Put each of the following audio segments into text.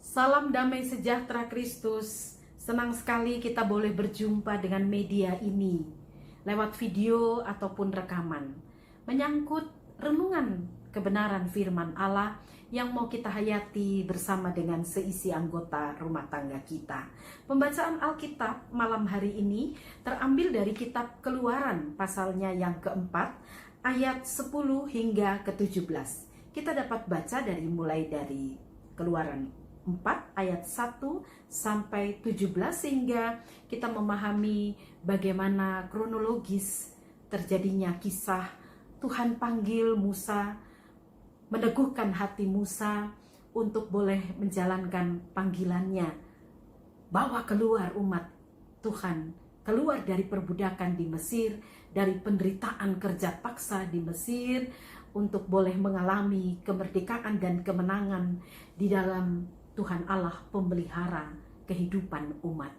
Salam damai sejahtera Kristus. Senang sekali kita boleh berjumpa dengan media ini lewat video ataupun rekaman menyangkut renungan kebenaran firman Allah yang mau kita hayati bersama dengan seisi anggota rumah tangga kita. Pembacaan Alkitab malam hari ini terambil dari kitab Keluaran pasalnya yang keempat ayat 10 hingga ke-17. Kita dapat baca mulai dari Keluaran 4 ayat 1 sampai 17 sehingga kita memahami bagaimana kronologis terjadinya kisah Tuhan panggil Musa, meneguhkan hati Musa untuk boleh menjalankan panggilannya, bawa keluar umat Tuhan, keluar dari perbudakan di Mesir, dari penderitaan kerja paksa di Mesir, untuk boleh mengalami kemerdekaan dan kemenangan di dalam Tuhan Allah pemelihara kehidupan umat.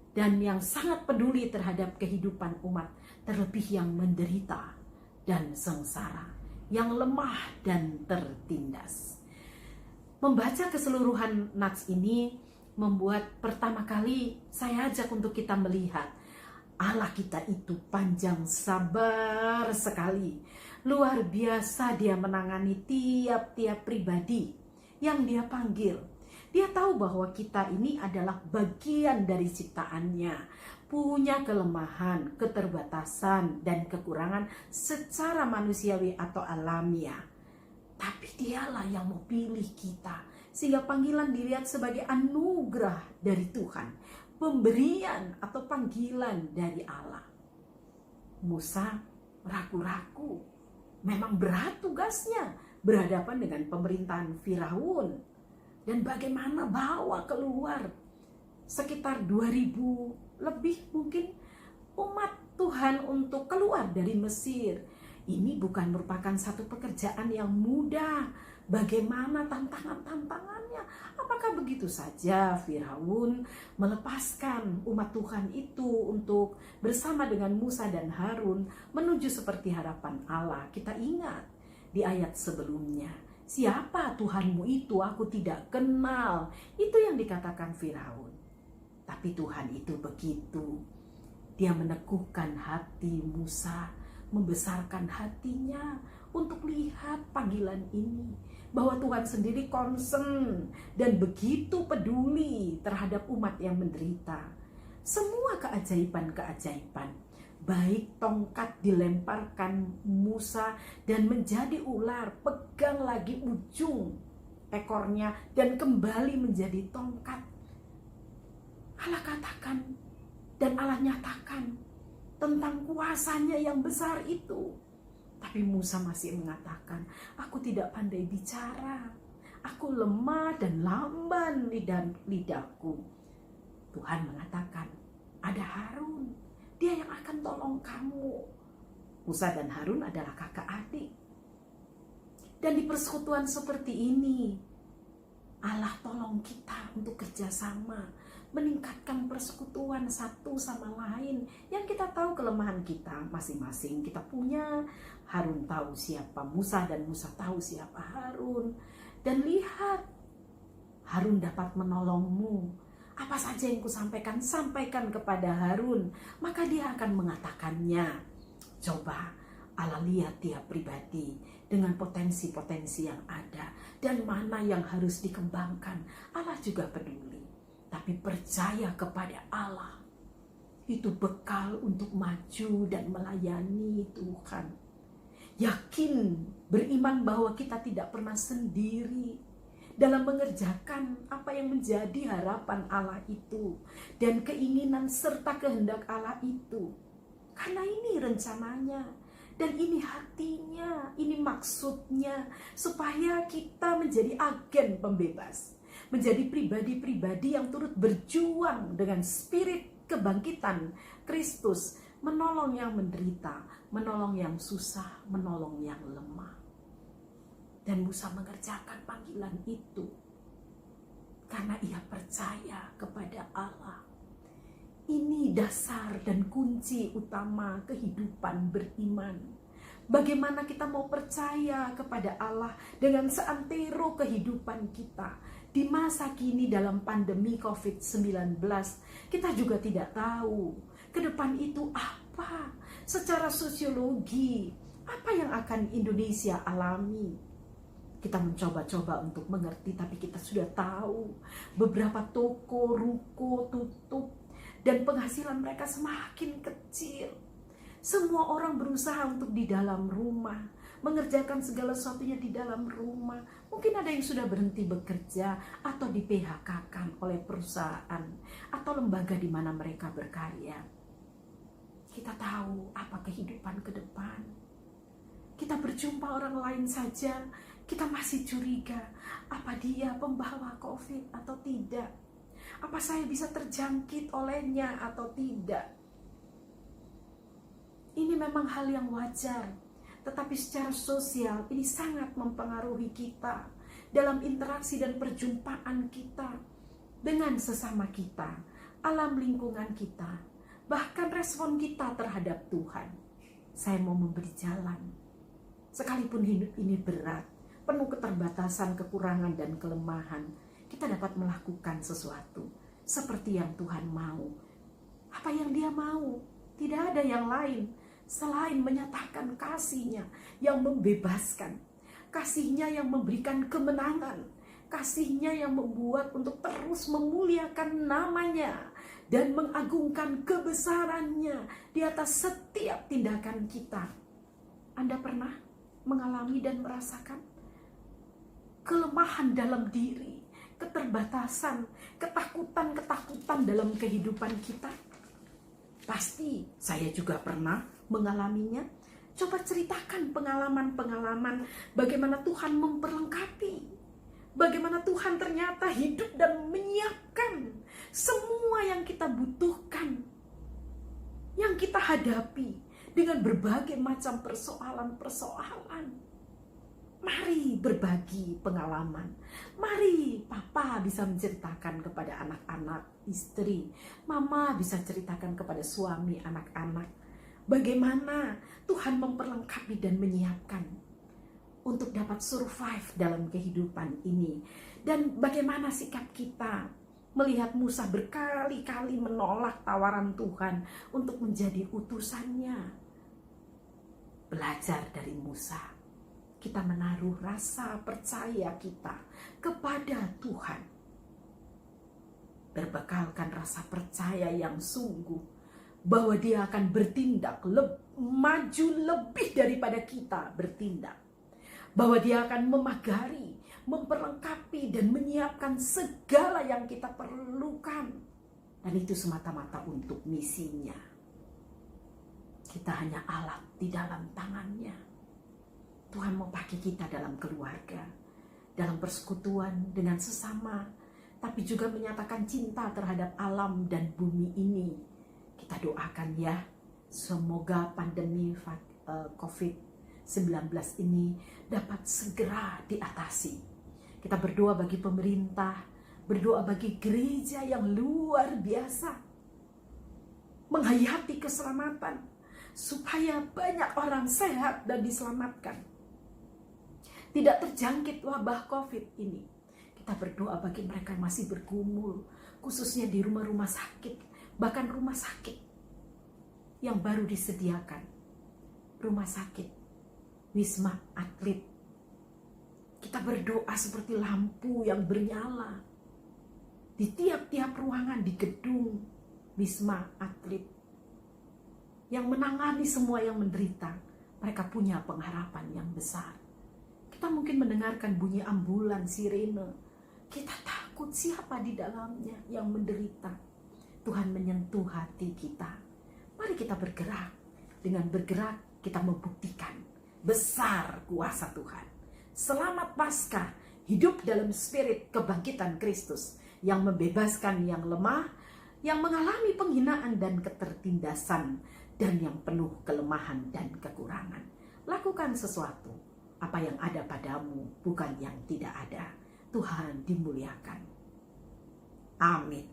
Dan yang sangat peduli terhadap kehidupan umat, terlebih yang menderita dan sengsara, yang lemah dan tertindas. Membaca keseluruhan nats ini membuat pertama kali saya ajak untuk kita melihat Allah kita itu panjang sabar sekali. Luar biasa dia menangani tiap-tiap pribadi yang dia panggil. Dia tahu bahwa kita ini adalah bagian dari ciptaannya, punya kelemahan, keterbatasan, dan kekurangan secara manusiawi atau alamiah. Tapi dialah yang mau pilih kita, sehingga panggilan dilihat sebagai anugerah dari Tuhan, pemberian atau panggilan dari Allah. Musa ragu-ragu, memang berat tugasnya, berhadapan dengan pemerintahan Firaun. Dan bagaimana bawa keluar sekitar 2000 lebih mungkin umat Tuhan untuk keluar dari Mesir. Ini bukan merupakan satu pekerjaan yang mudah. Bagaimana tantangannya? Apakah begitu saja Firaun melepaskan umat Tuhan itu untuk bersama dengan Musa dan Harun menuju seperti harapan Allah? Kita ingat di ayat sebelumnya, siapa Tuhanmu itu? Aku tidak kenal. Itu yang dikatakan Firaun. Tapi Tuhan itu begitu. Dia meneguhkan hati Musa, membesarkan hatinya untuk lihat panggilan ini. Bahwa Tuhan sendiri concern dan begitu peduli terhadap umat yang menderita. Semua keajaiban-keajaiban, baik tongkat dilemparkan Musa dan menjadi ular, pegang lagi ujung ekornya dan kembali menjadi tongkat. Allah katakan dan Allah nyatakan tentang kuasanya yang besar itu. Tapi Musa masih mengatakan, aku tidak pandai bicara, aku lemah dan lamban lidahku. Tuhan mengatakan, ada Harun, dia yang akan tolong kamu. Musa dan Harun adalah kakak adik. Dan di persekutuan seperti ini, Allah tolong kita untuk kerjasama, meningkatkan persekutuan satu sama lain. Yang kita tahu kelemahan kita masing-masing kita punya. Harun tahu siapa Musa dan Musa tahu siapa Harun. Dan lihat, Harun dapat menolongmu. Apa saja yang kusampaikan, sampaikan kepada Harun, maka dia akan mengatakannya. Coba Allah lihat tiap pribadi dengan potensi-potensi yang ada dan mana yang harus dikembangkan. Allah juga peduli. Tapi percaya kepada Allah, itu bekal untuk maju dan melayani Tuhan. Yakin, beriman bahwa kita tidak pernah sendiri dalam mengerjakan apa yang menjadi harapan Allah itu dan keinginan serta kehendak Allah itu. Karena ini rencananya dan ini hatinya, ini maksudnya, supaya kita menjadi agen pembebas, menjadi pribadi-pribadi yang turut berjuang dengan spirit kebangkitan Kristus, menolong yang menderita, menolong yang susah, menolong yang lemah. Dan Musa mengerjakan panggilan itu karena ia percaya kepada Allah. Ini dasar dan kunci utama kehidupan beriman. Bagaimana kita mau percaya kepada Allah dengan seantero kehidupan kita. Di masa kini dalam pandemi COVID-19, kita juga tidak tahu ke depan itu apa. Secara sosiologi, apa yang akan Indonesia alami? Kita mencoba-coba untuk mengerti, tapi kita sudah tahu beberapa toko, ruko tutup, dan penghasilan mereka semakin kecil. Semua orang berusaha untuk di dalam rumah, mengerjakan segala sesuatunya di dalam rumah. Mungkin ada yang sudah berhenti bekerja atau di PHK-kan oleh perusahaan atau lembaga di mana mereka berkarya. Kita tahu apa kehidupan ke depan. Kita berjumpa orang lain saja, kita masih curiga, apa dia pembawa COVID atau tidak? Apa saya bisa terjangkit olehnya atau tidak? Ini memang hal yang wajar, tetapi secara sosial ini sangat mempengaruhi kita dalam interaksi dan perjumpaan kita dengan sesama kita, alam lingkungan kita, bahkan respon kita terhadap Tuhan. Saya mau memberi jalan. Sekalipun hidup ini berat, penuh keterbatasan, kekurangan, dan kelemahan, kita dapat melakukan sesuatu seperti yang Tuhan mau. Apa yang Dia mau? Tidak ada yang lain selain menyatakan kasih-Nya yang membebaskan, kasih-Nya yang memberikan kemenangan, kasih-Nya yang membuat untuk terus memuliakan nama-Nya dan mengagungkan kebesaran-Nya di atas setiap tindakan kita. Anda pernah mengalami dan merasakan kelemahan dalam diri, keterbatasan, ketakutan dalam kehidupan kita? Pasti saya juga pernah mengalaminya. Coba ceritakan pengalaman-pengalaman bagaimana Tuhan memperlengkapi, bagaimana Tuhan ternyata hidup dan menyiapkan semua yang kita butuhkan, yang kita hadapi dengan berbagai macam persoalan-persoalan. Mari berbagi pengalaman. Mari papa bisa menceritakan kepada anak-anak, istri. Mama bisa ceritakan kepada suami, anak-anak. Bagaimana Tuhan memperlengkapi dan menyiapkan untuk dapat survive dalam kehidupan ini. Dan bagaimana sikap kita melihat Musa berkali-kali menolak tawaran Tuhan untuk menjadi utusannya. Belajar dari Musa, kita menaruh rasa percaya kita kepada Tuhan. Berbekalkan rasa percaya yang sungguh bahwa Dia akan bertindak maju lebih daripada kita bertindak. Bahwa Dia akan memagari, memperlengkapi dan menyiapkan segala yang kita perlukan. Dan itu semata-mata untuk misinya. Kita hanya alat di dalam tangannya. Tuhan mau pakai kita dalam keluarga, dalam persekutuan dengan sesama, tapi juga menyatakan cinta terhadap alam dan bumi ini. Kita doakan ya, semoga pandemi COVID-19 ini dapat segera diatasi. Kita berdoa bagi pemerintah, berdoa bagi gereja yang luar biasa, menghayati keselamatan, supaya banyak orang sehat dan diselamatkan. Tidak terjangkit wabah COVID ini. Kita berdoa bagi mereka yang masih bergumul, khususnya di rumah-rumah sakit, bahkan rumah sakit yang baru disediakan, rumah sakit Wisma Atlet. Kita berdoa seperti lampu yang bernyala di tiap-tiap ruangan di gedung Wisma Atlet, yang menangani semua yang menderita. Mereka punya pengharapan yang besar. Kita mungkin mendengarkan bunyi ambulan, sirene. Kita takut siapa di dalamnya yang menderita. Tuhan menyentuh hati kita. Mari kita bergerak. Dengan bergerak kita membuktikan besar kuasa Tuhan. Selamat Paskah, hidup dalam spirit kebangkitan Kristus yang membebaskan yang lemah, yang mengalami penghinaan dan ketertindasan, dan yang penuh kelemahan dan kekurangan. Lakukan sesuatu, apa yang ada padamu, bukan yang tidak ada. Tuhan dimuliakan. Amin.